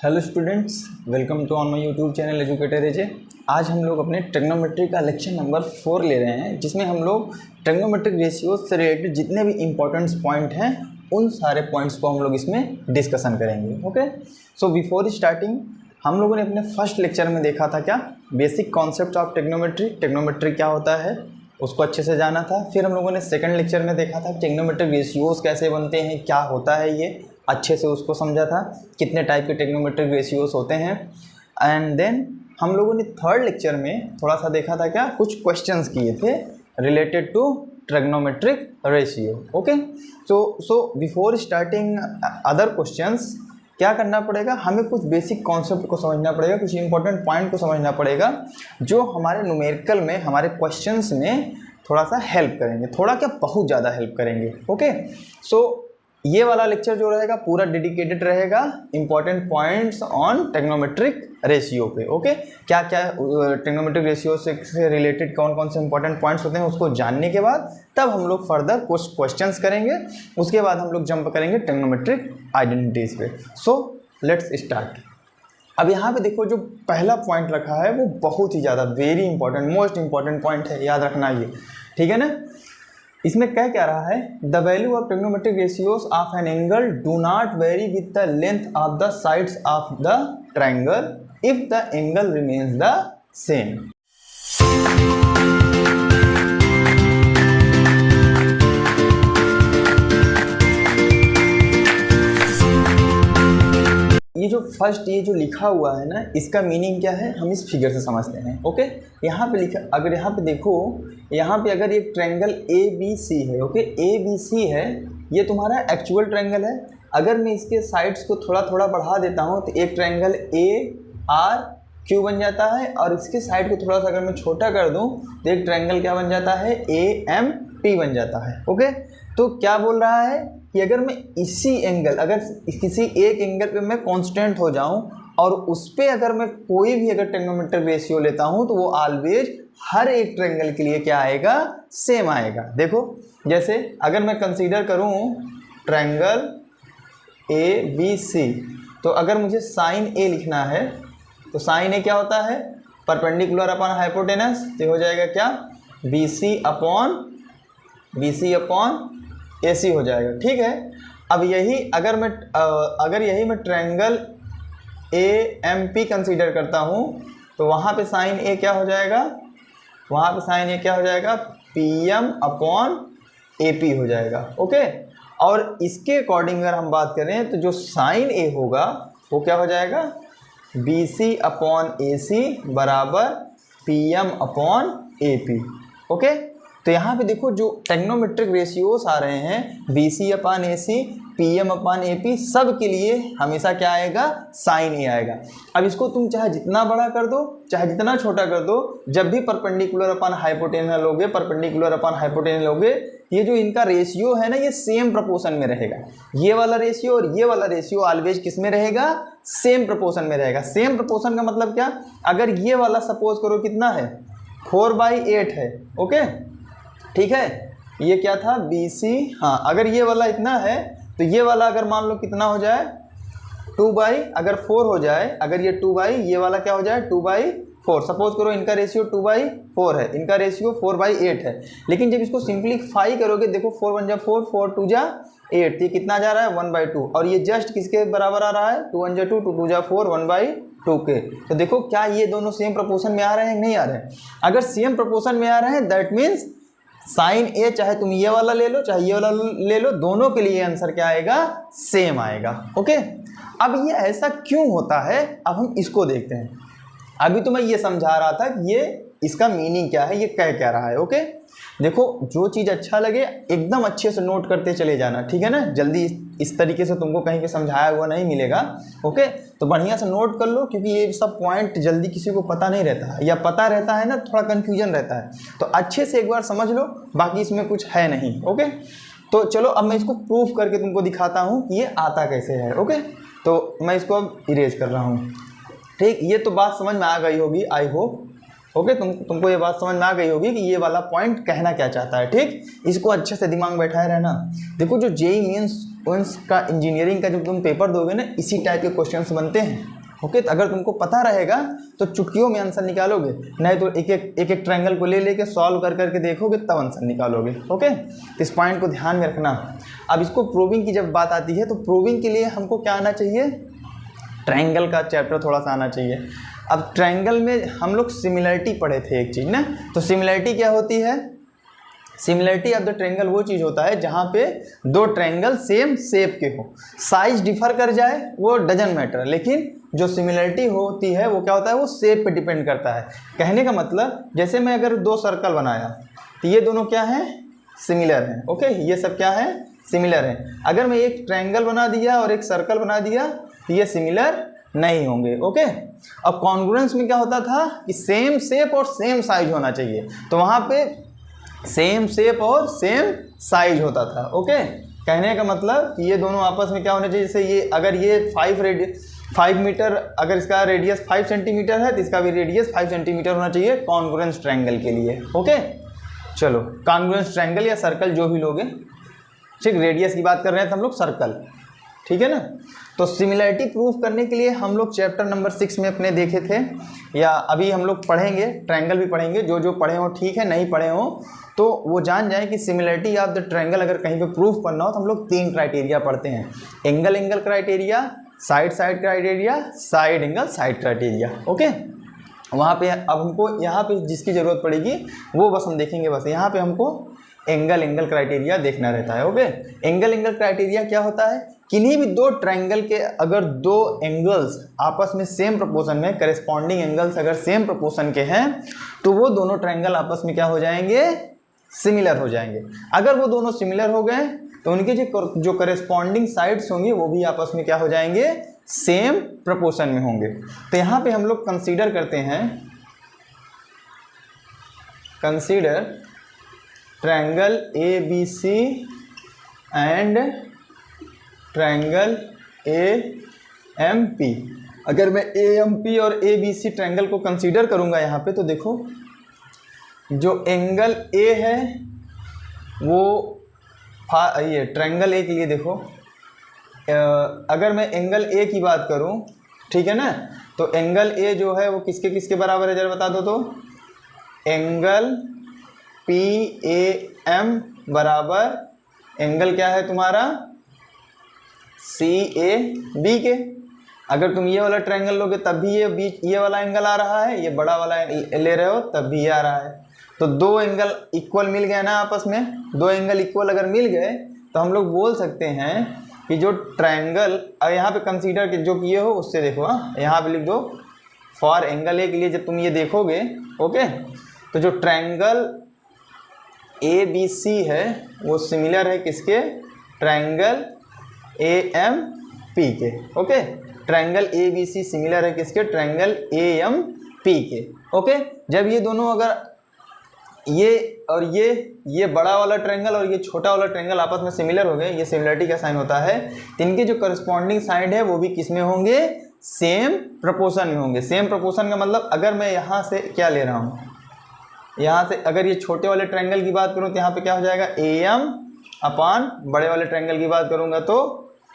Hello students, welcome to on my YouTube channel educator AJ. आज हम लोग अपने ट्रिग्नोमेट्री का लेक्चर नंबर 4 ले रहे हैं, जिसमें हम लोग ट्रिग्नोमेट्रिक रेशियोज से रिलेटेड जितने भी इंपॉर्टेंट पॉइंट हैं उन सारे पॉइंट्स को हम लोग इसमें डिस्कशन करेंगे। ओके, सो बिफोर स्टार्टिंग हम लोगों ने अपने फर्स्ट लेक्चर में देखा था क्या, basic concept of trigonometry, trigonometry क्या होता है उसको अच्छे से जाना था। फिर हम लोगों ने सेकंड लेक्चर में देखा था ट्रिग्नोमेट्रिक रेशियोज कैसे बनते हैं, क्या होता है ये, अच्छे से उसको समझा था, कितने टाइप के ट्रिग्नोमेट्रिक रेशियोज होते हैं। एंड देन हम लोगों ने थर्ड लेक्चर में थोड़ा सा देखा था क्या, कुछ क्वेश्चंस किए थे related to trigonometric ratio. Okay, so before starting other questions क्या करना पड़ेगा, हमें कुछ बेसिक कॉन्सेप्ट को समझना पड़ेगा, कुछ इंपॉर्टेंट पॉइंट को समझना पड़ेगा जो हमारे न्यूमेरिकल में, हमारे क्वेश्चंस में थोड़ा सा हेल्प करेंगे, थोड़ा क्या बहुत ज़्यादा हेल्प करेंगे। ओके, सो ये वाला लेक्चर जो रहेगा पूरा डेडिकेटेड रहेगा important points on trigonometric ratio पे। ओके, क्या क्या ट्रिग्नोमेट्रिक रेशियो से रिलेटेड कौन कौन से इंपॉर्टेंट पॉइंट्स होते हैं उसको जानने के बाद तब हम लोग फर्दर कुछ क्वेश्चंस करेंगे, उसके बाद हम लोग जंप करेंगे ट्रिग्नोमेट्रिक आइडेंटिटीज पे। So let's start. अब यहाँ पे देखो, जो पहला पॉइंट रखा है वो बहुत ही ज़्यादा very important, most important point है, याद रखना ये, ठीक है ना। इसमें क्या रहा है, the value of trigonometric ratios of an angle do not very with the length of the sides of the triangle if the angle remains the same. ये जो फर्स्ट ये जो लिखा हुआ है ना, इसका मीनिंग क्या है हम इस फिगर से समझते हैं। ओके, यहाँ पे लिखा, अगर यहाँ पे देखो, यहाँ पे अगर ये ट्रायंगल ए बी सी है, ओके ए बी सी है, ये तुम्हारा एक्चुअल ट्रायंगल है। अगर मैं इसके साइड्स को थोड़ा थोड़ा बढ़ा देता हूँ तो एक ट्रायंगल ए आर क्यू बन जाता है, और इसके साइड को थोड़ा सा अगर मैं छोटा कर दूँ तो एक ट्रायंगल क्या बन जाता है, ए एम टी बन जाता है। ओके, तो क्या बोल रहा है कि अगर मैं इसी एंगल, अगर किसी एक एंगल पे मैं कांस्टेंट हो जाऊं और उस पे अगर मैं कोई भी अगर ट्रिग्नोमेट्रिक रेशियो लेता हूं तो वो ऑलवेज हर एक ट्रायंगल के लिए क्या आएगा, सेम आएगा। देखो, जैसे अगर मैं कंसीडर करूं ट्रायंगल ए बी सी, तो अगर मुझे साइन ए लिखना है तो साइन ए क्या होता है, परपेंडिकुलर अपॉन हाइपोटेनस, तो हो जाएगा क्या, बी सी अपॉन ए सी हो जाएगा। ठीक है, अब यही अगर मैं triangle A M P consider करता हूँ तो वहाँ पे साइन ए क्या हो जाएगा, P M upon A P हो जाएगा। ओके, और इसके अकॉर्डिंग अगर हम बात करें तो जो साइन ए होगा वो क्या हो जाएगा, B C upon A C बराबर P M upon A P. Okay, तो यहाँ पे देखो जो ट्रिग्नोमेट्रिक रेशियोज आ रहे हैं, B C upon A C, P M upon A P, सब के लिए हमेशा क्या आएगा, साइन ए आएगा। अब इसको तुम चाहे जितना बड़ा कर दो चाहे जितना छोटा कर दो, जब भी परपेंडिकुलर अपान हाइपोटेनल लोगे, ये जो इनका रेशियो है ना, ये सेम प्रोपोर्शन में रहेगा। ये वाला रेशियो और ये वाला रेशियो ऑलवेज किस में रहेगा, सेम प्रोपोर्शन में रहेगा। सेम प्रोपोर्शन का मतलब क्या, अगर ये वाला सपोज करो कितना है, 4/8 है। ओके, ठीक है, ये क्या था, बी सी, हाँ, अगर ये वाला इतना है तो ये वाला अगर मान लो कितना हो जाए, 2/4 हो जाए, अगर ये 2 ये वाला क्या हो जाए, 2/4, सपोज करो इनका रेशियो 2/4 है, इनका रेशियो 4/8 है। लेकिन जब इसको सिंप्लीफाई करोगे, देखो 4 1 जा 4, 4 2 जा 8, ये कितना जा रहा है, 1/2, और ये जस्ट किसके बराबर आ रहा है, 2 1 जा 2, 2 2 जा 4, 1/2 के। तो देखो क्या ये दोनों सेम प्रोपोर्शन में आ रहे हैं, नहीं आ रहे हैं। अगर सेम प्रोपोर्शन में आ रहे हैं दैट मीन्स साइन ए, चाहे तुम ये वाला ले लो चाहे ये वाला ले लो, दोनों के लिए आंसर क्या आएगा, सेम आएगा। ओके, अब ये ऐसा क्यों होता है, अब हम इसको देखते हैं। अभी तो मैं ये समझा रहा था कि ये इसका मीनिंग क्या है, ये कह क्या रहा है। ओके, देखो जो चीज़ अच्छा लगे एकदम अच्छे से नोट करते चले जाना, ठीक है ना, जल्दी इस तरीके से तुमको कहीं पे समझाया हुआ नहीं मिलेगा। ओके, तो बढ़िया से नोट कर लो, क्योंकि ये सब पॉइंट जल्दी किसी को पता नहीं रहता है, या पता रहता है ना थोड़ा कन्फ्यूजन रहता है, तो अच्छे से एक बार समझ लो, बाकी इसमें कुछ है नहीं। ओके, तो चलो अब मैं इसको प्रूफ करके तुमको दिखाता हूँ कि ये आता कैसे है। ओके, तो मैं इसको अब इरेज कर रहा हूँ। ठीक, ये तो बात समझ में आ गई होगी, आई होप। ओके, तुमको ये बात समझ में आ गई होगी कि ये वाला पॉइंट कहना क्या चाहता है। ठीक, इसको अच्छे से दिमाग में बैठाए रहना। देखो जो जेईई मेंस उसका इंजीनियरिंग का जब तुम पेपर दोगे ना, इसी टाइप के क्वेश्चंस बनते हैं। ओके, तो अगर तुमको पता रहेगा तो चुटकियों में आंसर निकालोगे, नहीं तो एक एक ट्रायंगल को ले लेके सॉल्व कर करके देखोगे तब आंसर निकालोगे। ओके, तो इस पॉइंट को ध्यान में रखना। अब इसको प्रूविंग की जब बात आती है तो प्रूविंग के लिए हमको क्या आना चाहिए, ट्रायंगल का चैप्टर थोड़ा सा आना चाहिए। अब ट्रायंगल में हम लोग सिमिलरिटी पढ़े थे एक चीज़ ना, तो सिमिलरिटी क्या होती है, सिमिलरिटी ऑफ द ट्रायंगल वो चीज़ होता है जहाँ पे दो ट्रायंगल सेम शेप के हो, साइज डिफर कर जाए वो डजंट मैटर, लेकिन जो सिमिलरिटी होती है वो क्या होता है, वो शेप पे डिपेंड करता है। कहने का मतलब जैसे मैं अगर दो सर्कल बनाया तो ये दोनों क्या हैं, सिमिलर हैं। ओके, ये सब क्या है, सिमिलर हैं। अगर मैं एक ट्रायंगल बना दिया और एक सर्कल बना दिया तो ये सिमिलर नहीं होंगे। ओके, अब कॉन्ग्रुएंस में क्या होता था कि सेम शेप और सेम साइज होना चाहिए, तो वहाँ पे सेम शेप और सेम साइज होता था। ओके, कहने का मतलब कि ये दोनों आपस में क्या होना चाहिए, जैसे ये अगर ये 5 मीटर, अगर इसका रेडियस 5 सेंटीमीटर है तो इसका भी रेडियस 5 सेंटीमीटर होना चाहिए कॉन्ग्रुएंस ट्रायंगल के लिए। ओके, चलो कॉन्ग्रुएंस ट्रायंगल या सर्कल जो भी लोगे, ठीक, रेडियस की बात कर रहे हैं तो हम लोग सर्कल, ठीक है ना। तो सिमिलरिटी प्रूफ करने के लिए हम लोग चैप्टर नंबर 6 में अपने देखे थे, या अभी हम लोग पढ़ेंगे, ट्रायंगल भी पढ़ेंगे, जो पढ़े हो ठीक है, नहीं पढ़े हो तो वो जान जाए कि सिमिलरिटी ऑफ द ट्रायंगल अगर कहीं पे प्रूफ करना हो तो हम लोग 3 क्राइटेरिया पढ़ते हैं, angle criteria, side criteria, side angle side criteria. Okay, वहाँ पे अब हमको यहाँ पे जिसकी ज़रूरत पड़ेगी वो बस हम देखेंगे, बस यहाँ पे हमको एंगल क्राइटेरिया देखना रहता है। ओके, एंगल क्राइटेरिया क्या होता है, किन्हीं भी दो ट्रायंगल के अगर दो एंगल्स आपस में सेम प्रोपोर्शन में, करेस्पॉन्डिंग एंगल्स अगर सेम प्रोपोर्शन के हैं तो वो दोनों ट्रायंगल आपस में क्या हो जाएंगे, सिमिलर हो जाएंगे। अगर वो दोनों सिमिलर हो गए तो उनके जो करेस्पॉन्डिंग साइड्स होंगी वो भी आपस में क्या हो जाएंगे, सेम प्रोपोर्शन में होंगे। तो यहाँ पे हम लोग कंसीडर करते हैं, consider triangle ABC and triangle AMP। अगर मैं AMP और ABC ट्रायंगल को कंसीडर करूँगा यहाँ पे, तो देखो जो एंगल A है वो ये ट्रायंगल A के लिए देखो, अगर मैं एंगल A की बात करूँ, ठीक है ना, तो एंगल A जो है वो किसके किसके बराबर है, जरा बता दो तो, एंगल PAM बराबर एंगल क्या है तुम्हारा, CAB के। अगर तुम ये वाला ट्रायंगल लोगे तब भी ये बीच ये वाला एंगल आ रहा है, ये बड़ा वाला ले रहे हो तब भी ये आ रहा है, तो दो एंगल इक्वल मिल गए ना आपस में। दो एंगल इक्वल अगर मिल गए तो हम लोग बोल सकते हैं कि जो ट्रायंगल, यहाँ पे कंसीडर के जो किए हो उससे देखो, यहाँ पे लिख दो फॉर एंगल A के लिए जब तुम ये देखोगे, ओके, तो जो ट्रायंगल ABC है वो सिमिलर है किसके, ट्रायंगल AMP के। ओके, ट्रायंगल ABC सिमिलर है किसके, ट्रायंगल AMP के। ओके, जब ये दोनों अगर ये और ये बड़ा वाला ट्रायंगल और ये छोटा वाला ट्रायंगल आपस में सिमिलर हो गए, ये सिमिलरिटी का साइन होता है, इनके जो करस्पॉन्डिंग साइड है वो भी किस में होंगे, सेम प्रोपोर्शन में होंगे। सेम प्रोपोर्शन का मतलब अगर मैं यहाँ से क्या ले रहा हूँ, यहाँ से अगर ये छोटे वाले ट्रायंगल की बात करूँ तो यहाँ पे क्या हो जाएगा, AM अपान बड़े वाले ट्रायंगल की बात करूँगा तो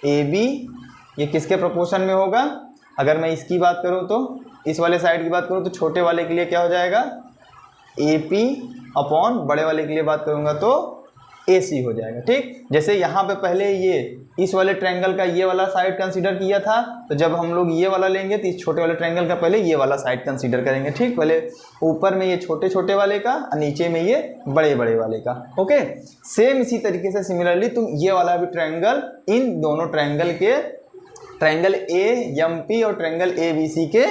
AB, ये किसके प्रोपोर्शन में होगा। अगर मैं इसकी बात करूँ तो, इस वाले साइड की बात करूँ तो छोटे वाले के लिए क्या हो जाएगा, AP अपॉन बड़े वाले के लिए बात करूँगा तो AC हो जाएगा। ठीक, जैसे यहाँ पे पहले ये इस वाले ट्रायंगल का ये वाला साइड कंसीडर किया था, तो जब हम लोग ये वाला लेंगे तो इस छोटे वाले ट्रायंगल का पहले ये वाला साइड कंसीडर करेंगे। ठीक, पहले ऊपर में ये छोटे छोटे वाले का और नीचे में ये बड़े बड़े वाले का। ओके, सेम इसी तरीके से सिमिलरली तुम ये वाला भी ट्रायंगल, इन दोनों ट्रायंगल के, ट्रायंगल AMP और ट्रायंगल ABC के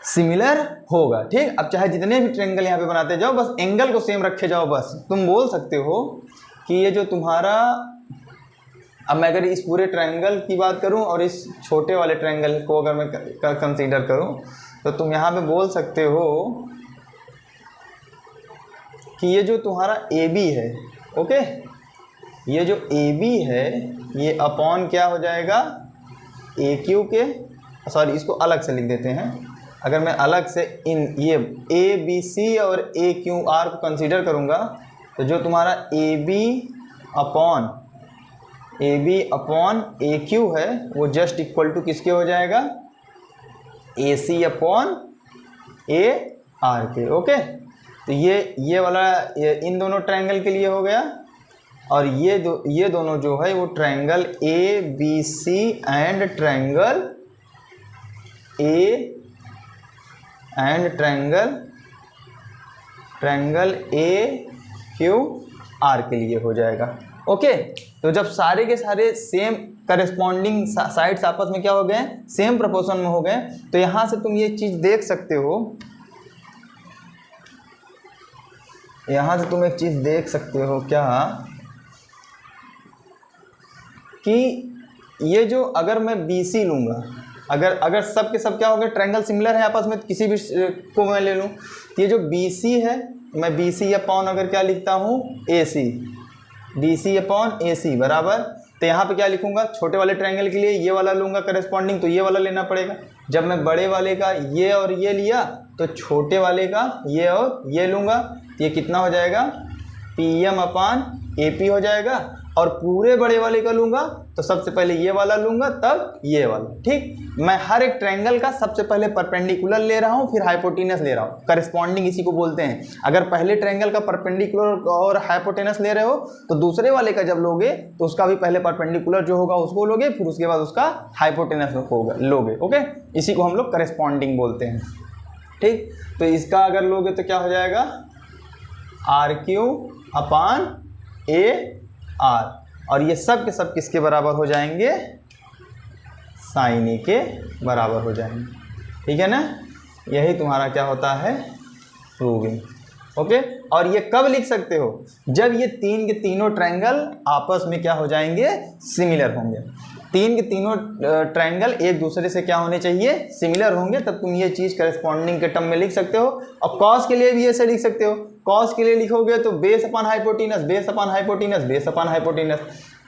सिमिलर होगा। ठीक, अब चाहे जितने भी ट्रायंगल यहाँ पे बनाते जाओ, बस एंगल को सेम रखे जाओ। बस तुम बोल सकते हो कि ये जो तुम्हारा, अब मैं अगर इस पूरे ट्रायंगल की बात करूं और इस छोटे वाले ट्रायंगल को अगर मैं कंसीडर करूं, तो तुम यहाँ पे बोल सकते हो कि ये जो तुम्हारा AB है, ओके, ये जो AB है ये अपॉन क्या हो जाएगा, AQ के, सॉरी इसको अलग से लिख देते हैं। अगर मैं अलग से इन ये ABC और AQR को कंसीडर करूँगा, तो जो तुम्हारा AB upon A B upon A Q है वो जस्ट इक्वल टू किसके हो जाएगा, A C upon A R के। ओके, तो ये वाला इन दोनों ट्रायंगल के लिए हो गया, और ये दोनों जो है वो triangle A B C and triangle A Q R के लिए हो जाएगा। ओके, तो जब सारे के सारे सेम करस्पॉन्डिंग साइड्स आपस में क्या हो गए, सेम प्रोपोर्शन में हो गए, तो यहाँ से तुम ये चीज़ देख सकते हो, यहाँ से तुम एक चीज़ देख सकते हो क्या, कि ये जो अगर मैं BC लूँगा, अगर सब के सब क्या हो गए, ट्रायंगल सिमिलर है आपस में, किसी भी को मैं ले लूँ, ये जो BC है मैं BC अपॉन अगर क्या लिखता हूँ AC, BC अपॉन AC बराबर, तो यहाँ पे क्या लिखूँगा, छोटे वाले ट्रायंगल के लिए ये वाला लूँगा करस्पॉन्डिंग, तो ये वाला लेना पड़ेगा। जब मैं बड़े वाले का ये और ये लिया तो छोटे वाले का ये और ये लूँगा, ये कितना हो जाएगा, PM अपान AP हो जाएगा। और पूरे बड़े वाले का लूँगा तो सबसे पहले ये वाला लूँगा तब ये वाला। ठीक, मैं हर एक ट्रायंगल का सबसे पहले परपेंडिकुलर ले रहा हूँ, फिर हाइपोटेनस ले रहा हूँ, करस्पॉन्डिंग इसी को बोलते हैं। अगर पहले ट्रायंगल का परपेंडिकुलर और हाइपोटेनस ले रहे हो तो दूसरे वाले का जब लोगे तो उसका भी पहले परपेंडिकुलर जो होगा उसको लोगे, फिर उसके बाद उसका हाइपोटेनस होगा लोगे। ओके, इसी को हम लोग करस्पॉन्डिंग बोलते हैं। ठीक, तो इसका अगर लोगे तो क्या हो जाएगा, RQ अपान AR, और ये सब के सब किसके बराबर हो जाएंगे, साइन ए के बराबर हो जाएंगे। ठीक है ना, यही तुम्हारा क्या होता है, प्रूविंग। ओके, और ये कब लिख सकते हो, जब ये तीन के तीनों ट्रायंगल आपस में क्या हो जाएंगे, सिमिलर होंगे। तीन के तीनों ट्रायंगल एक दूसरे से क्या होने चाहिए, सिमिलर होंगे, तब तुम ये चीज़ करस्पॉन्डिंग के टर्म में लिख सकते हो। और कॉस के लिए भी ऐसे लिख सकते हो, कॉस के लिए लिखोगे तो base upon hypotenuse, base upon hypotenuse, base upon hypotenuse.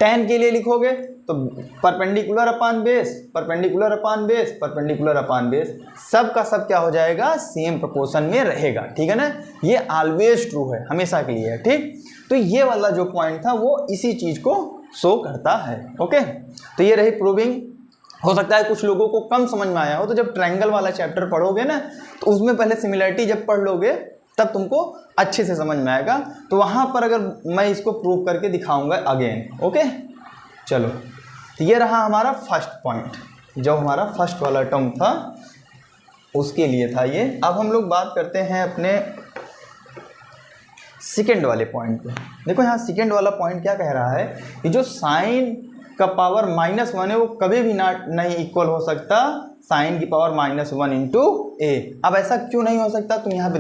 tan के लिए लिखोगे तो परपेंडिकुलर अपान बेस, परपेंडिकुलर अपान बेस, परपेंडिकुलर अपान बेस, सब का सब क्या हो जाएगा, सेम प्रोपोर्शन में रहेगा। ठीक है ना, ये ऑलवेज ट्रू है, हमेशा के लिए है। ठीक, तो ये वाला जो पॉइंट था वो इसी चीज़ को शो करता है। ओके, तो ये रही प्रूविंग। हो सकता है कुछ लोगों को कम समझ में आया हो, तो जब ट्रायंगल वाला चैप्टर पढ़ोगे ना तो उसमें पहले सिमिलरिटी जब पढ़ लोगे तब तुमको अच्छे से समझ में आएगा। तो वहाँ पर अगर मैं इसको प्रूव करके दिखाऊंगा अगेन। ओके, चलो, तो ये रहा हमारा फर्स्ट पॉइंट, जो हमारा फर्स्ट वाला टर्म था उसके लिए था ये। अब हम लोग बात करते हैं अपने सेकेंड वाले पॉइंट पे। देखो यहाँ सेकेंड वाला पॉइंट क्या कह रहा है कि जो साइन का पावर -1 है वो कभी भी नहीं इक्वल हो सकता साइन की पावर -1 इंटू ए। अब ऐसा क्यों नहीं हो सकता, तुम यहाँ पे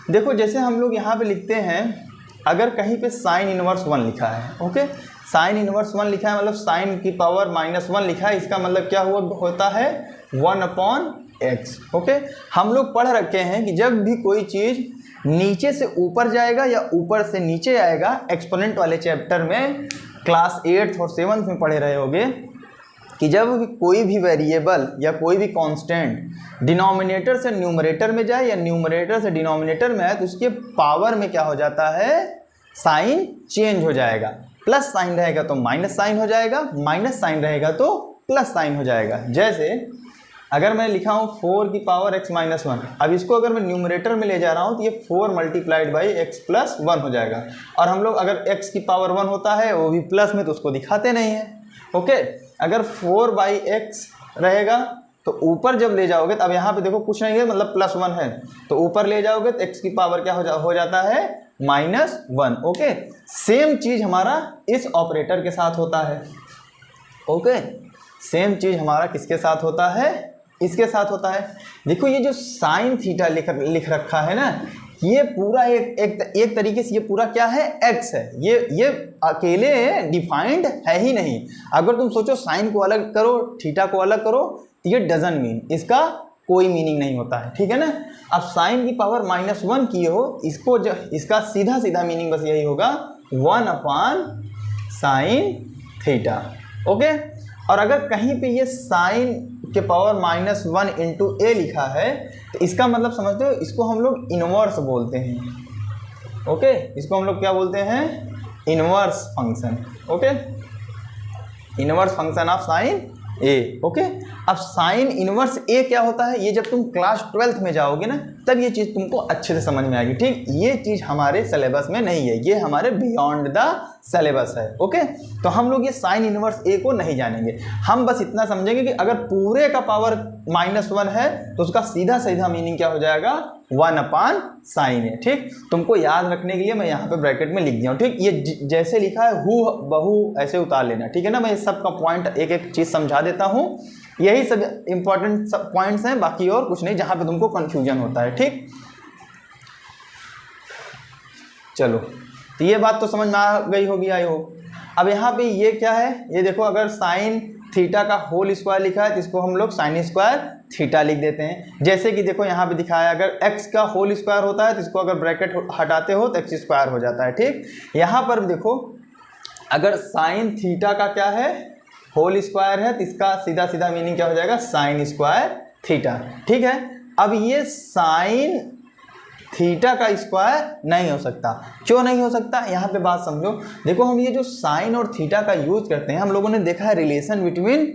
देखो जैसे हम लोग यहाँ पे लिखते हैं, अगर कहीं पे साइन इनवर्स 1 लिखा है, ओके, साइन इनवर्स 1 लिखा है मतलब साइन की पावर -1 लिखा है, इसका मतलब क्या होता है 1/x। ओके, हम लोग पढ़ रखे हैं कि जब भी कोई चीज़ नीचे से ऊपर जाएगा या ऊपर से नीचे आएगा, एक्सपोनेंट वाले चैप्टर में क्लास 8th और 7th में पढ़े रहे होगे कि जब भी कोई भी वेरिएबल या कोई भी कांस्टेंट डिनोमिनेटर से न्यूमरेटर में जाए या न्यूमरेटर से डिनोमिनेटर में आए तो उसके पावर में क्या हो जाता है, साइन चेंज हो जाएगा। प्लस साइन रहेगा तो माइनस साइन हो जाएगा, माइनस साइन रहेगा तो प्लस साइन हो जाएगा। जैसे अगर मैं लिखा हूँ 4 की पावर x - 1, अब इसको अगर मैं न्यूमरेटर में ले जा रहा हूँ तो ये 4 मल्टीप्लाइड बाई x + 1 हो जाएगा। और हम लोग अगर x की पावर 1 होता है वो भी प्लस में तो उसको दिखाते नहीं हैं। ओके, अगर 4/x रहेगा तो ऊपर जब ले जाओगे तो अब यहाँ पे देखो कुछ नहीं है, मतलब +1 है, तो ऊपर ले जाओगे तो x की पावर क्या हो जाता है -1। ओके, सेम चीज़ हमारा इस ऑपरेटर के साथ होता है। ओके, सेम चीज़ हमारा किसके साथ होता है, इसके साथ होता है। देखो ये जो साइन थीटा लिख रखा है ना, ये पूरा एक तरीके से ये पूरा क्या है, x है। ये अकेले डिफाइंड है ही नहीं। अगर तुम सोचो साइन को अलग करो, थीटा को अलग करो, तो ये डजंट मीन, इसका कोई मीनिंग नहीं होता है। ठीक है ना, अब साइन की पावर -1 की हो, इसका सीधा मीनिंग बस यही होगा 1/sin थीटा। ओके, और अगर कहीं पे ये साइन के पावर -1 इंटू ए लिखा है तो इसका मतलब समझते हो, इसको हम लोग इनवर्स बोलते हैं। ओके, इसको हम लोग क्या बोलते हैं, inverse function. Okay, inverse function of sine A. Okay, अब साइन इनवर्स ए क्या होता है, ये जब तुम क्लास 12th में जाओगे ना तब ये चीज़ तुमको अच्छे से समझ में आएगी। ठीक, ये चीज़ हमारे सिलेबस में नहीं है, ये हमारे बियॉन्ड द सिलेबस है। ओके, तो हम लोग ये साइन इनवर्स ए को नहीं जानेंगे, हम बस इतना समझेंगे कि अगर पूरे का पावर -1 है तो उसका सीधा सीधा मीनिंग क्या हो जाएगा, 1/sin ए। ठीक, तुमको याद रखने के लिए मैं यहाँ पे ब्रैकेट में लिख दिया हूँ। ठीक, ये जैसे लिखा है हु बहु ऐसे उतार लेना। ठीक है ना, मैं इस सब का पॉइंट एक एक चीज़ समझा देता हूँ, यही सब इंपॉर्टेंट सब पॉइंट्स हैं, बाकी और कुछ नहीं जहाँ पे तुमको कन्फ्यूजन होता है। ठीक, चलो, तो ये बात तो समझ में आ गई होगी आई होप। अब यहाँ पे ये क्या है, ये देखो, अगर साइन थीटा का होल स्क्वायर लिखा है तो इसको हम लोग साइन स्क्वायर थीटा लिख देते हैं। जैसे कि देखो यहाँ पे दिखाया, अगर x का होल स्क्वायर होता है तो इसको अगर ब्रैकेट हटाते हो तो x स्क्वायर हो जाता है। ठीक, यहाँ पर देखो, अगर साइन थीटा का क्या है, होल स्क्वायर है तो इसका सीधा सीधा मीनिंग क्या हो जाएगा, साइन स्क्वायर थीटा। ठीक है, अब ये साइन थीटा का स्क्वायर नहीं हो सकता। क्यों नहीं हो सकता, यहाँ पे बात समझो। देखो, हम ये जो साइन और थीटा का यूज करते हैं, हम लोगों ने देखा है relation between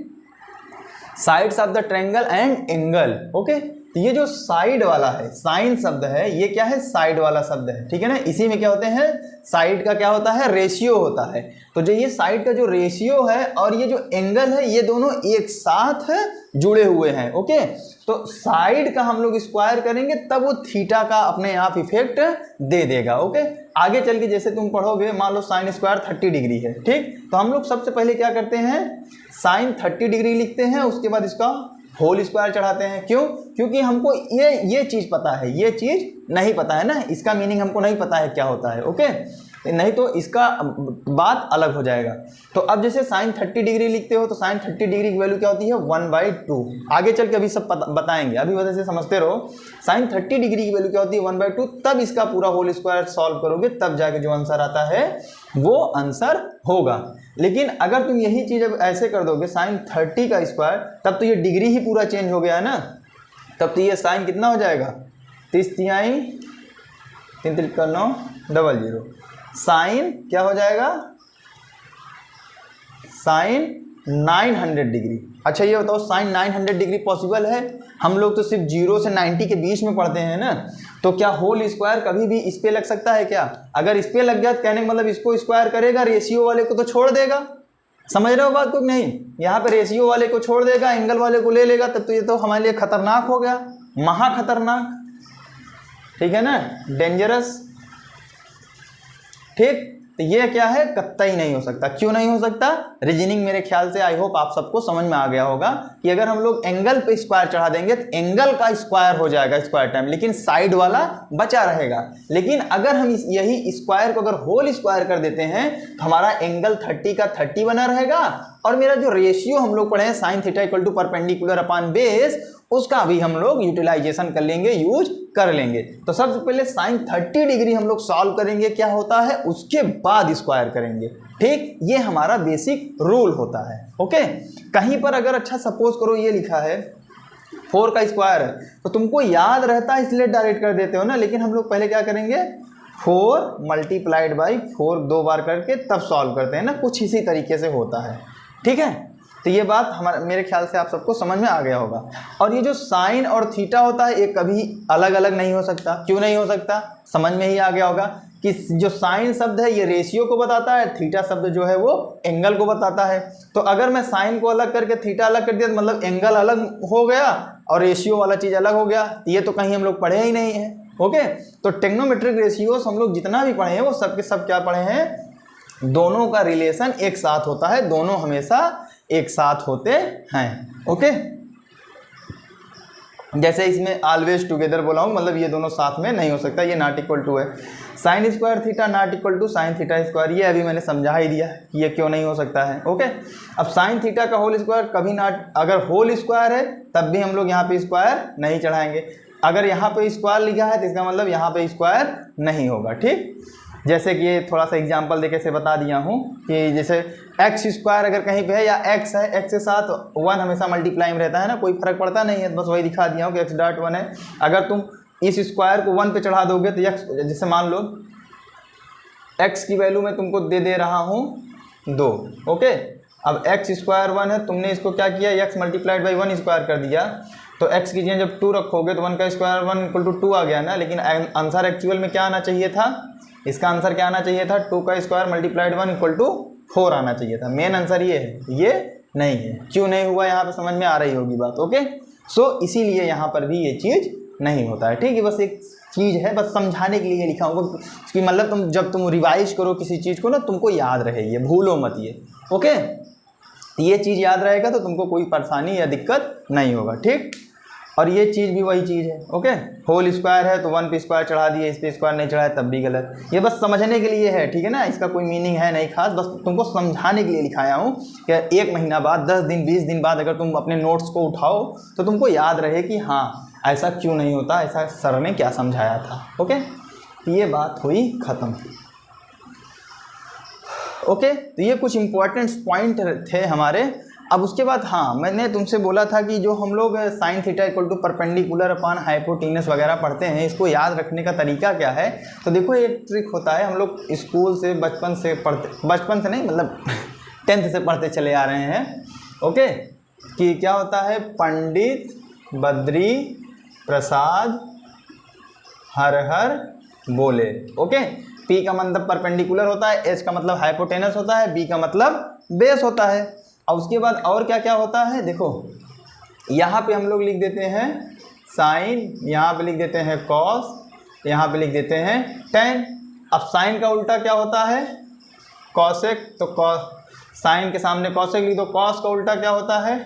sides of the triangle and angle. Okay, तो ये जो साइड वाला है, साइन शब्द है, ये क्या है, साइड वाला शब्द है। ठीक है ना, इसी में क्या होते हैं, साइड का क्या होता है, रेशियो होता है। तो जो ये साइड का जो रेशियो है और ये जो एंगल है, ये दोनों एक साथ जुड़े हुए हैं। ओके, तो साइड का हम लोग स्क्वायर करेंगे तब वो थीटा का अपने आप इफेक्ट दे देगा। ओके, आगे चल के जैसे तुम पढ़ोगे, मान लो साइन स्क्वायर 30 डिग्री है। ठीक, तो हम लोग सबसे पहले क्या करते हैं, साइन 30 डिग्री लिखते हैं, उसके बाद इसका होल स्क्वायर चढ़ाते हैं। क्यों, क्योंकि हमको ये चीज़ पता है, ये चीज़ नहीं पता है ना, इसका मीनिंग हमको नहीं पता है क्या होता है। ओके, नहीं तो इसका बात अलग हो जाएगा। तो अब जैसे साइन 30 डिग्री लिखते हो तो साइन 30 डिग्री की वैल्यू क्या होती है, 1/2। आगे चल के अभी सब बताएंगे, अभी वजह से समझते रहो। साइन 30 डिग्री की वैल्यू क्या होती है, 1/2। तब इसका पूरा होल स्क्वायर सॉल्व करोगे तब जाके जो आंसर आता है वो आंसर होगा। लेकिन अगर तुम यही चीज़ अब ऐसे कर दोगे, साइन 30 का स्क्वायर, तब तो ये डिग्री ही पूरा चेंज हो गया है ना। तब तो ये साइन कितना हो जाएगा, 30 तिहाई 3 3 9 00। साइन क्या हो जाएगा, साइन 900 डिग्री। अच्छा ये बताओ, साइन 900 डिग्री पॉसिबल है? हम लोग तो सिर्फ 0 से 90 के बीच में पढ़ते हैं ना, तो क्या होल स्क्वायर कभी भी इस पे लग सकता है क्या? अगर इस पे लग गया तो कहने का मतलब इसको स्क्वायर करेगा, रेशियो वाले को तो छोड़ देगा। समझ रहे हो बात को नहीं? यहाँ पे रेशियो वाले को छोड़ देगा, एंगल वाले को ले लेगा, तब तो ये तो हमारे लिए खतरनाक हो गया, महा खतरनाक। ठीक है ना, डेंजरस। ठीक, तो ये क्या है, कतई नहीं हो सकता। क्यों नहीं हो सकता? रीजनिंग मेरे ख्याल से आई होप आप सबको समझ में आ गया होगा कि अगर हम लोग एंगल पे स्क्वायर चढ़ा देंगे तो एंगल का स्क्वायर हो जाएगा स्क्वायर टाइम, लेकिन साइड वाला बचा रहेगा। लेकिन अगर हम यही स्क्वायर को अगर होल स्क्वायर कर देते हैं तो हमारा एंगल 30 का 30 बना रहेगा, और मेरा जो रेशियो हम लोग पढ़े हैं sine theta equal to perpendicular upon base, उसका भी हम लोग यूटिलाइजेशन कर लेंगे, यूज कर लेंगे। तो सबसे पहले साइन 30 डिग्री हम लोग सॉल्व करेंगे क्या होता है, उसके बाद स्क्वायर करेंगे। ठीक, ये हमारा बेसिक रूल होता है। ओके, कहीं पर अगर अच्छा सपोज करो ये लिखा है 4 का स्क्वायर है तो तुमको याद रहता है इसलिए डायरेक्ट कर देते हो ना, लेकिन हम लोग पहले क्या करेंगे, 4 मल्टीप्लाइड बाई 4 2 बार करके तब सॉल्व करते हैं ना, कुछ इसी तरीके से होता है। ठीक है, तो ये बात हमारे मेरे ख्याल से आप सबको समझ में आ गया होगा। और ये जो साइन और थीटा होता है ये कभी अलग अलग नहीं हो सकता। क्यों नहीं हो सकता, समझ में ही आ गया होगा कि जो साइन शब्द है ये रेशियो को बताता है, थीटा शब्द जो है वो एंगल को बताता है। तो अगर मैं साइन को अलग करके थीटा अलग कर दिया तो मतलब एंगल अलग हो गया और रेशियो वाला चीज़ अलग हो गया। ये तो कहीं हम लोग पढ़े ही नहीं है। ओके, तो ट्रिग्नोमेट्रिक रेशियोस हम लोग जितना भी पढ़े हैं वो सब के सब क्या पढ़े हैं, दोनों का रिलेशन एक साथ होता है, दोनों हमेशा एक साथ होते हैं। ओके, जैसे इसमें ऑलवेज टुगेदर बोला हूँ, मतलब ये दोनों साथ में नहीं हो सकता, ये नॉट इक्वल टू है। Sine square theta not equal to sine theta square, ये अभी मैंने समझा ही दिया कि ये क्यों नहीं हो सकता है। ओके, अब साइन थीटा का होल स्क्वायर कभी नॉट, अगर होल स्क्वायर है तब भी हम लोग यहाँ पे स्क्वायर नहीं चढ़ाएंगे। अगर यहाँ पे स्क्वायर लिखा है तो इसका मतलब यहाँ पे स्क्वायर नहीं होगा। ठीक, जैसे कि ये थोड़ा सा एग्जांपल देके से बता दिया हूँ कि जैसे एक्स स्क्वायर अगर कहीं पे है या एक्स है, एक्स के साथ 1 हमेशा मल्टीप्लाई में रहता है ना, कोई फर्क पड़ता नहीं है, बस वही दिखा दिया हूँ कि एक्स डॉट 1 है। अगर तुम इस स्क्वायर को 1 पे चढ़ा दोगे तो एक्स, जैसे मान लो एक्स की वैल्यू मैं तुमको दे रहा हूँ 2, ओके, अब एक्स स्क्वायर 1 है, तुमने इसको क्या किया, एक्स मल्टीप्लाइड बाई 1 स्क्वायर कर दिया, तो एक्स की जगह जब 2 रखोगे तो 1 का स्क्वायर 1 इक्वल टू 2 आ गया ना। लेकिन आंसर एक्चुअल में क्या आना चाहिए था, इसका आंसर क्या आना चाहिए था, 2 का स्क्वायर मल्टीप्लाइड 1 इक्वल टू 4 आना चाहिए था। मेन आंसर ये है, ये नहीं है। क्यों नहीं हुआ यहाँ पे समझ में आ रही होगी बात। ओके, सो इसीलिए यहाँ पर भी ये चीज़ नहीं होता है। ठीक है, बस एक चीज़ है, बस समझाने के लिए लिखा हूँ कि मतलब जब तुम रिवाइज करो किसी चीज़ को ना, तुमको याद रहे, ये भूलो मत ये। ओके, ये चीज़ याद रहेगा तो तुमको कोई परेशानी या दिक्कत नहीं होगा। ठीक, और ये चीज़ भी वही चीज़ है। ओके, होल स्क्वायर है तो 1 पे स्क्वायर चढ़ा दिए, इस पे स्क्वायर नहीं चढ़ाया तब भी गलत। ये बस समझने के लिए है, ठीक है ना, इसका कोई मीनिंग है नहीं खास, बस तुमको समझाने के लिए लिखाया हूँ कि 1 महीना बाद, 10 दिन, 20 दिन बाद अगर तुम अपने नोट्स को उठाओ तो तुमको याद रहे कि हाँ ऐसा क्यों नहीं होता, ऐसा सर ने क्या समझाया था। ओके, ये बात हुई ख़त्म। ओके, तो ये कुछ इंपॉर्टेंट पॉइंट थे हमारे। अब उसके बाद हाँ, मैंने तुमसे बोला था कि जो हम लोग sine theta equal to perpendicular upon hypotenuse वगैरह पढ़ते हैं, इसको याद रखने का तरीका क्या है। तो देखो, एक ट्रिक होता है, हम लोग स्कूल से बचपन से पढ़ते, बचपन से नहीं मतलब 10th से पढ़ते चले आ रहे हैं। ओके, कि क्या होता है, पंडित बद्री प्रसाद हर हर बोले। ओके, पी का मतलब परपेंडिकुलर होता है, एच का मतलब हाइपोटेनस होता है, बी का मतलब बेस होता है। और उसके बाद और क्या क्या होता है, देखो यहाँ पे हम लोग लिख देते हैं साइन, यहाँ पे लिख देते हैं कॉस, यहाँ पे लिख देते हैं टेन। अब साइन का उल्टा क्या होता है, कॉसेक, तो कॉस, साइन के सामने कॉसेक लिख दो। कॉस का उल्टा क्या होता है,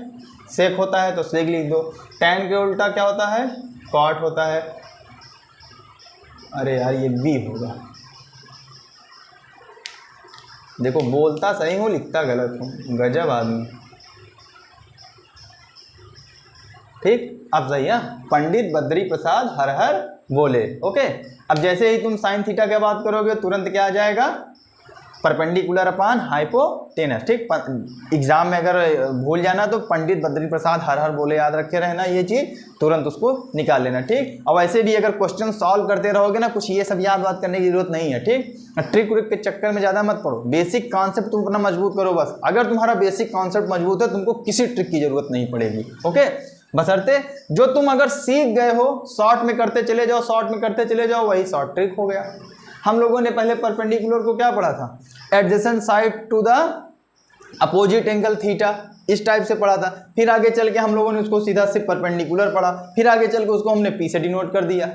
सेक होता है, तो सेक लिख दो। टेन के उल्टा क्या होता है, कॉट होता है। अरे यार ये बी होगा, देखो बोलता सही हूँ लिखता गलत हूँ, गजब आदमी। ठीक, अब सही है, पंडित बद्री प्रसाद हर हर बोले। ओके, अब जैसे ही तुम साइन थीटा की बात करोगे तुरंत क्या आ जाएगा, परपेंडिकुलर अपान हाइपोटेनस। ठीक, एग्जाम में अगर भूल जाना तो पंडित बद्री प्रसाद हर हर बोले याद रखे रहना, ये चीज़ तुरंत उसको निकाल लेना। ठीक, और वैसे भी अगर क्वेश्चन सॉल्व करते रहोगे ना, कुछ ये सब याद बात करने की जरूरत नहीं है। ठीक, ट्रिक व्रिक के चक्कर में ज़्यादा मत पड़ो, बेसिक कॉन्सेप्ट तुम अपना मजबूत करो बस। अगर तुम्हारा बेसिक कॉन्सेप्ट मजबूत है, तुमको किसी ट्रिक की जरूरत नहीं पड़ेगी। ओके, बशर्ते जो तुम अगर सीख गए हो, शॉर्ट में करते चले जाओ, शॉर्ट में करते चले जाओ, वही शॉर्ट ट्रिक हो गया। हम लोगों ने पहले परपेंडिकुलर को क्या पढ़ा था, adjacent side to the opposite angle theta, इस टाइप से पढ़ा था। फिर आगे चल के हम लोगों ने उसको सीधा सिर्फ परपेंडिकुलर पढ़ा, फिर आगे चल के उसको हमने पी से डिनोट कर दिया।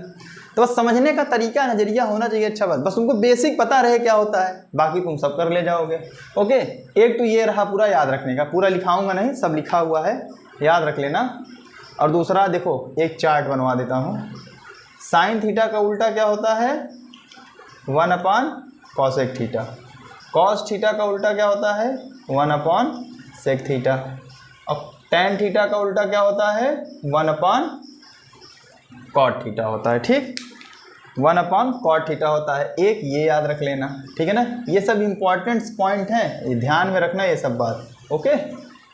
तो बस समझने का तरीका, नजरिया होना चाहिए अच्छा, बस तुमको बेसिक पता रहे क्या होता है, बाकी तुम सब कर ले जाओगे। ओके, एक तो ये रहा पूरा याद रखने का, पूरा लिखाऊंगा नहीं, सब लिखा हुआ है, याद रख लेना। और दूसरा देखो, एक चार्ट बनवा देता हूँ। साइन थीटा का उल्टा क्या होता है, 1 अपान कॉसेक थीटा। कॉस थीटा का उल्टा क्या होता है, 1 अपान सेक थीटा। और टेन थीटा का उल्टा क्या होता है, 1 अपान कॉट थीटा होता है। ठीक, 1 अपान कॉट थीटा होता है। एक ये याद रख लेना, ठीक है ना। ये सब इंपॉर्टेंट पॉइंट हैं, ये ध्यान में रखना ये सब बात। ओके,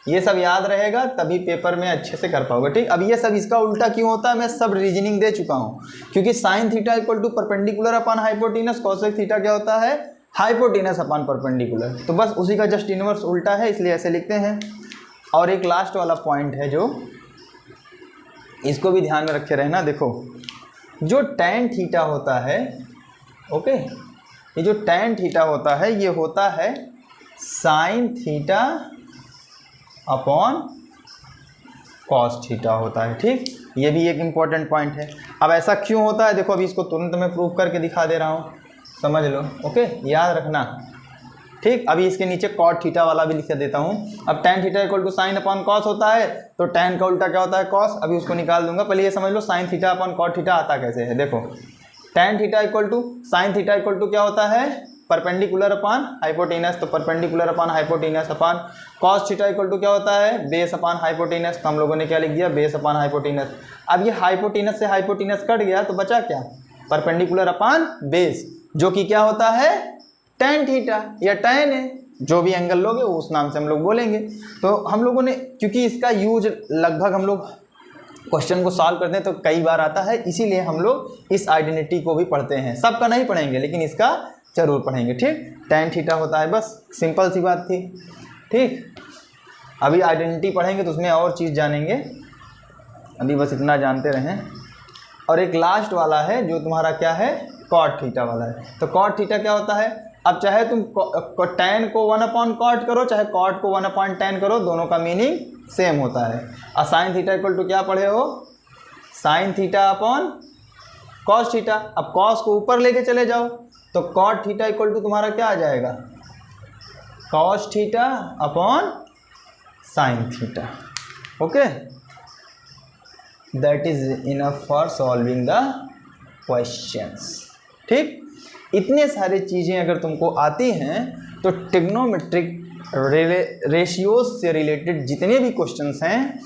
ये सब याद रहेगा तभी पेपर में अच्छे से कर पाओगे। ठीक, अब ये सब इसका उल्टा क्यों होता है, मैं सब रीजनिंग दे चुका हूँ। क्योंकि sine theta equal to perpendicular upon hypotenuse, cosec theta क्या होता है, हाइपोटेनस अपान परपेंडिकुलर। तो बस उसी का जस्ट इनवर्स उल्टा है, इसलिए ऐसे लिखते हैं। और एक लास्ट वाला पॉइंट है जो इसको भी ध्यान में रखे रहना। देखो, जो टैन थीटा होता है, ओके, ये जो टैन थीटा होता है ये होता है sign theta upon cos theta होता है। ठीक, ये भी एक इम्पॉर्टेंट पॉइंट है। अब ऐसा क्यों होता है, देखो अभी इसको तुरंत मैं प्रूव करके दिखा दे रहा हूँ, समझ लो। ओके, याद रखना। ठीक, अभी इसके नीचे कॉट थीटा वाला भी लिख देता हूँ। अब tan theta equal to sine upon cos होता है, तो टैन का उल्टा क्या होता है, कॉस। अभी उसको निकाल दूंगा, पहले ये समझ लो sine theta upon cot theta आता कैसे है। देखो, tan theta equal to sine theta equal to क्या होता है, परपेंडिकुलर अपान हाइपोटेनस, तो perpendicular upon hypotenuse upon cos theta equal to क्या होता है, बेस अपान हाइपोटेनस। तो हम लोगों ने क्या लिख दिया, बेस अपान हाइपोटेनस। अब ये हाइपोटेनस से हाइपोटेनस कट गया तो बचा क्या, परपेंडिकुलर अपान बेस, जो कि क्या होता है, टैन थीटा या टैन है, जो भी एंगल लोगे उस नाम से हम लोग बोलेंगे। तो हम लोगों ने, क्योंकि इसका यूज लगभग हम लोग क्वेश्चन को सॉल्व करते हैं तो कई बार आता है, इसीलिए हम लोग इस आइडेंटिटी को भी पढ़ते हैं। सबका नहीं पढ़ेंगे लेकिन इसका जरूर पढ़ेंगे। ठीक, टैन थीटा होता है, बस सिंपल सी बात थी। ठीक, अभी आइडेंटिटी पढ़ेंगे तो उसमें और चीज़ जानेंगे, अभी बस इतना जानते रहें। और एक लास्ट वाला है जो तुम्हारा क्या है, कॉट थीटा वाला है। तो कॉट थीटा क्या होता है, अब चाहे तुम tan को 1/cot करो, चाहे कॉट को 1/tan करो, दोनों का मीनिंग सेम होता है। और साइन थीटा इक्वल टू क्या पढ़े हो, sign theta upon cos theta. अब कॉस को ऊपर लेके चले जाओ तो कॉट थीटा इक्वल टू तुम्हारा क्या आ जाएगा, cos theta upon sine theta. Okay, that is enough for solving the questions. ठीक, इतने सारे चीज़ें अगर तुमको आती हैं तो ट्रिग्नोमेट्रिक रेशियोज से रिलेटेड जितने भी क्वेश्चंस हैं,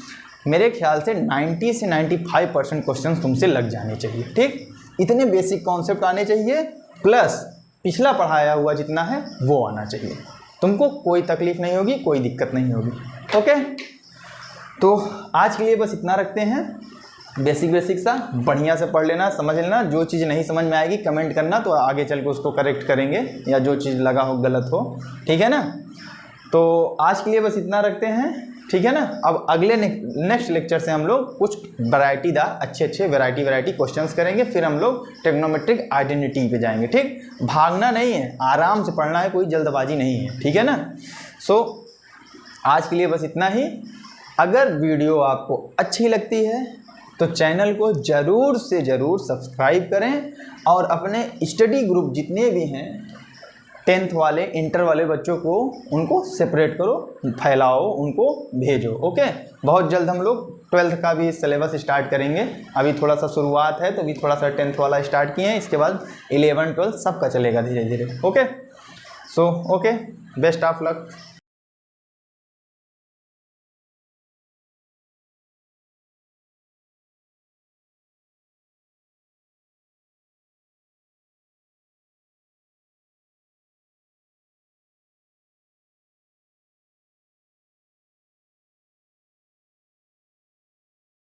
मेरे ख्याल से 90 से 95% क्वेश्चंस तुमसे लग जाने चाहिए। ठीक, इतने बेसिक कॉन्सेप्ट आने चाहिए, प्लस पिछला पढ़ाया हुआ जितना है वो आना चाहिए। तुमको कोई तकलीफ नहीं होगी, कोई दिक्कत नहीं होगी। ओके, तो आज के लिए बस इतना रखते हैं। बेसिक सा बढ़िया से पढ़ लेना, समझ लेना। जो चीज़ नहीं समझ में आएगी कमेंट करना, तो आगे चल के उसको करेक्ट करेंगे, या जो चीज़ लगा हो गलत हो। ठीक है ना, तो आज के लिए बस इतना रखते हैं। ठीक है ना, अब अगले नेक्स्ट लेक्चर से हम लोग कुछ वैरायटीदार अच्छे वैरायटी क्वेश्चंस करेंगे, फिर हम लोग ट्रिग्नोमेट्रिक आइडेंटिटी पे जाएंगे। ठीक, भागना नहीं है, आराम से पढ़ना है, कोई जल्दबाजी नहीं है। ठीक है ना, सो आज के लिए बस इतना ही। अगर वीडियो आपको अच्छी लगती है तो चैनल को ज़रूर से ज़रूर सब्सक्राइब करें, और अपने स्टडी ग्रुप जितने भी हैं 10th वाले, इंटर वाले बच्चों को, उनको सेपरेट करो, फैलाओ, उनको भेजो। ओके, बहुत जल्द हम लोग 12th का भी सिलेबस स्टार्ट करेंगे। अभी थोड़ा सा शुरुआत है, तो अभी थोड़ा सा 10th वाला स्टार्ट किए हैं, इसके बाद 11 12 सबका चलेगा धीरे धीरे। Okay, so okay, best of luck.